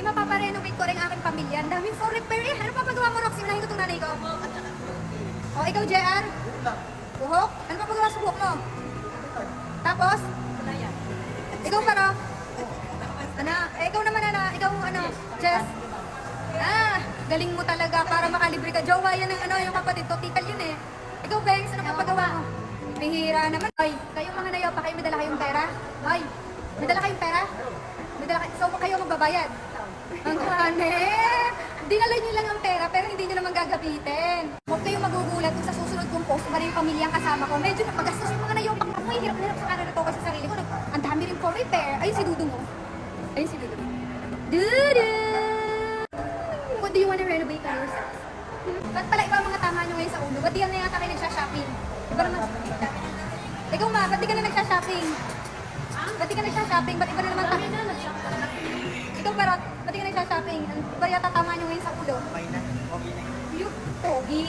mapaparenovate ko rin ang aking pamilya. Ang daming for repair eh. Ano pa pagawa mo, Roxy? Unahin ko itong nanay ko. O, ikaw, JR? Buhok? Ano pa pagawa sa buhok mo? Tapos? Ikaw pa, Rox? Ano? Ikaw naman, ano? Ikaw, ano? Jess? Galing mo talaga para makalibre ka. Jowa yan ang ano, yung kapatid ko. Tikal yun eh. Ikaw, Bengs, ano pa pagawa mo? Bihira naman. Ay, kayong mga nayaw pa kayo, may dala kayong pera? Ay, may dala kayong pera? So, kayo magbabayad? Ang kane! Dinala nyo lang ang pera, pero hindi nyo naman gagamitin. Huwag kayong magugulat kung sa susunod kong post, ba rin yung pamilyang kasama ko. Medyo napagastos yung mga nayopak ako. Hirap na hirap sa kanan ito sa sarili ko. Ang dami rin for repair. Ayun si Dudong, oh. Ayun si Dudong. Dudong! What do you wanna renovate on yourself? Ba't pala iba ang mga tama nyo ngayon sa ulo? Ba't di yan na yata kayo nagsha-shopping? Iba naman. Ikaw ma, ba't di ka na nagsha-shopping? Ba't di ka nagsha-shopping? Ba't iba na naman tayo? Ikaw Barot, ba't di ka nagsha-shopping? Ba yata tama nyo ngayon sa ulo? Okay na. Yung pogi.